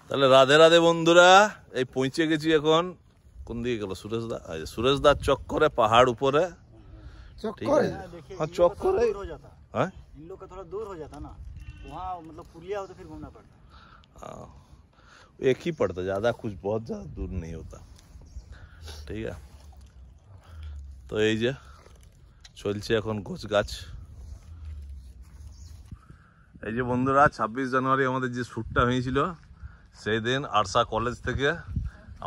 তাহলে রাধে রাধে বন্ধুরা, এই পৌঁছে গেছি এখন কোন দিকে গেল সুরেশদা? সুরেশদার চক্করে পাহাড় উপরে। चक्कर हाँ चक्कर दूर हो जाता है, इन लोग का थोड़ा दूर हो जाता ना, वहाँ मतलब पुलिया हो तो फिर घूमना पड़ता। एक ही पड़ता, ज़्यादा कुछ बहुत ज़्यादा दूर नहीं होता। ठीक है, তো এই যে চলছে এখন গোছ গাছ। এই যে বন্ধুরা 26 জানুয়ারি আমাদের যে শ্যুটটা হয়েছিল, সেই দিন আরসা কলেজ থেকে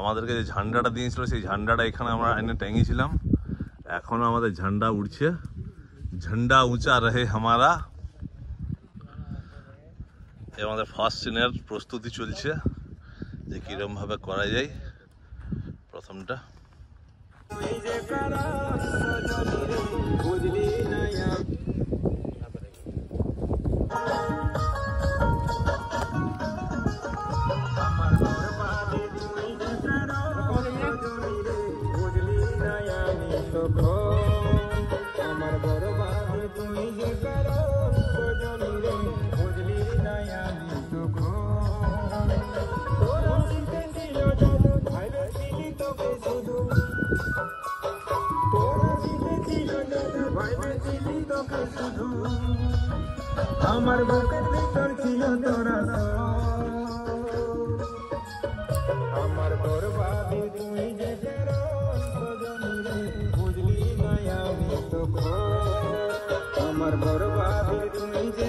আমাদেরকে যে ঝান্ডাটা দিয়েছিল, সেই ঝান্ডাটা এখানে আমরা এনে টাঙিয়েছিলাম। এখনো আমাদের ঝান্ডা উড়ছে, ঝান্ডা উঁচা রহে হামারা। আমাদের ফার্স্ট সিনের প্রস্তুতি চলছে যে কিরম ভাবে করা যায়। প্রথমটা আমার বুকের ভিতর ছিল তোরা, আমার বরবাদে তুই যে বুঝলি না আমি তো, আমার বরবাদে তুই যে